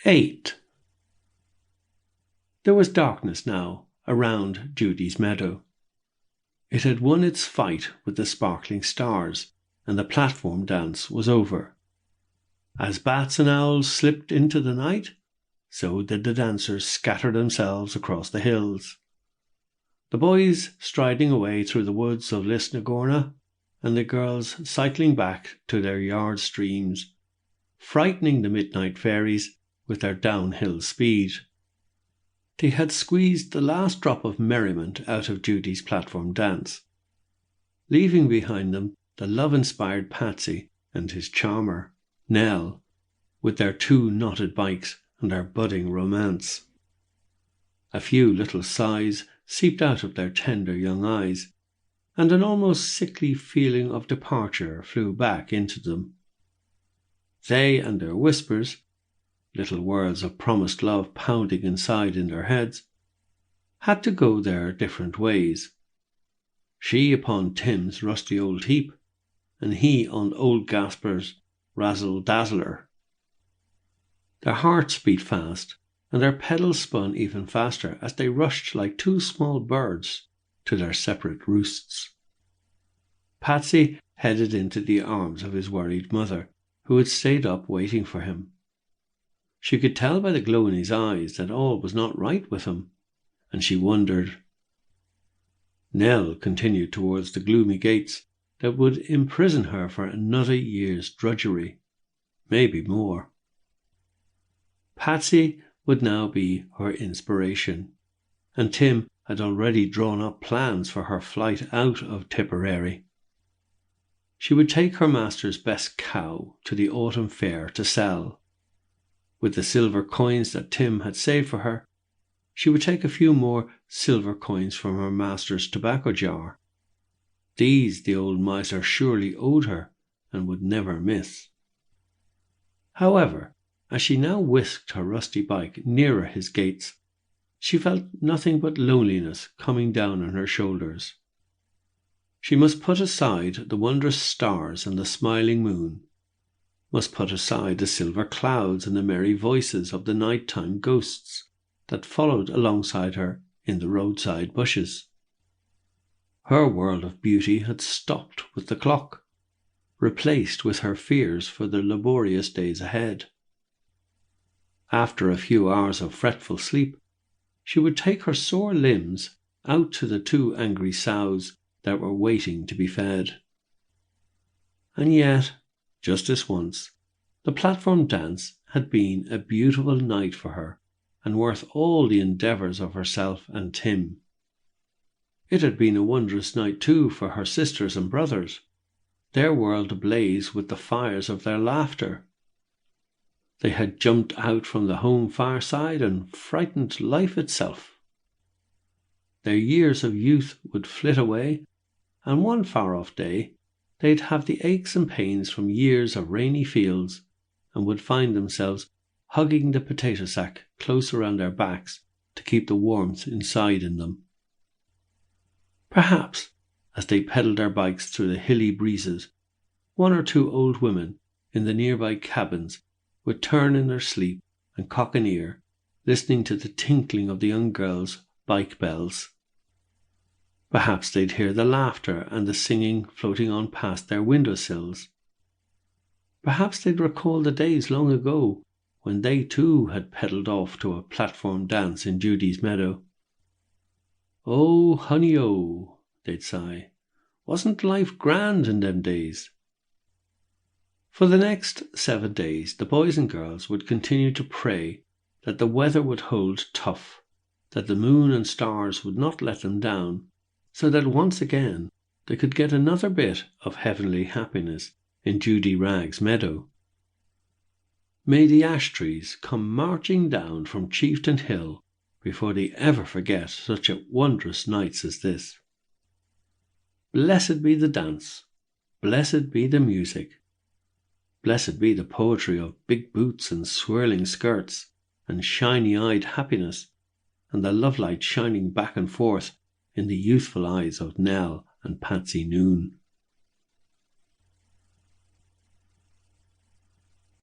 8. There was darkness now around Judy's meadow. It had won its fight with the sparkling stars, and the platform dance was over. As bats and owls slipped into the night, so did the dancers scatter themselves across the hills. The boys striding away through the woods of Lisnagorna, and the girls cycling back to their yard streams, frightening the midnight fairies with their downhill speed. They had squeezed the last drop of merriment out of Judy's platform dance, leaving behind them the love-inspired Patsy and his charmer, Nell, with their 2 knotted bikes and their budding romance. A few little sighs seeped out of their tender young eyes, and an almost sickly feeling of departure flew back into them. They and their whispers, little words of promised love pounding inside in their heads, had to go their different ways. She upon Tim's rusty old heap, and he on old Gasper's razzle-dazzler. Their hearts beat fast, and their pedals spun even faster as they rushed like 2 small birds to their separate roosts. Patsy headed into the arms of his worried mother, who had stayed up waiting for him. She could tell by the glow in his eyes that all was not right with him, and she wondered. Nell continued towards the gloomy gates that would imprison her for another year's drudgery, maybe more. Patsy would now be her inspiration, and Tim had already drawn up plans for her flight out of Tipperary. She would take her master's best cow to the autumn fair to sell. With the silver coins that Tim had saved for her, she would take a few more silver coins from her master's tobacco jar. These the old miser surely owed her and would never miss. However, as she now whisked her rusty bike nearer his gates, she felt nothing but loneliness coming down on her shoulders. She must put aside the wondrous stars and the smiling moon, must put aside the silver clouds and the merry voices of the night-time ghosts that followed alongside her in the roadside bushes. Her world of beauty had stopped with the clock, replaced with her fears for the laborious days ahead. After a few hours of fretful sleep, she would take her sore limbs out to the 2 angry sows that were waiting to be fed. And yet, just this once, the platform dance had been a beautiful night for her, and worth all the endeavours of herself and Tim. It had been a wondrous night too for her sisters and brothers, their world ablaze with the fires of their laughter. They had jumped out from the home fireside and frightened life itself. Their years of youth would flit away, and one far-off day they'd have the aches and pains from years of rainy fields, and would find themselves hugging the potato sack close around their backs to keep the warmth inside in them. Perhaps, as they pedalled their bikes through the hilly breezes, 1 or 2 old women in the nearby cabins would turn in their sleep and cock an ear, listening to the tinkling of the young girls' bike bells. Perhaps they'd hear the laughter and the singing floating on past their windowsills. Perhaps they'd recall the days long ago when they too had pedalled off to a platform dance in Judy's meadow. "Oh, honey, oh," they'd sigh, "wasn't life grand in them days?" For the next 7 days, the boys and girls would continue to pray that the weather would hold tough, that the moon and stars would not let them down, so that once again they could get another bit of heavenly happiness in Judy Ragg's meadow. May the ash trees come marching down from Chieftain Hill before they ever forget such a wondrous nights as this. Blessed be the dance, blessed be the music, blessed be the poetry of big boots and swirling skirts and shiny-eyed happiness, and the lovelight shining back and forth in the youthful eyes of Nell and Patsy Noon.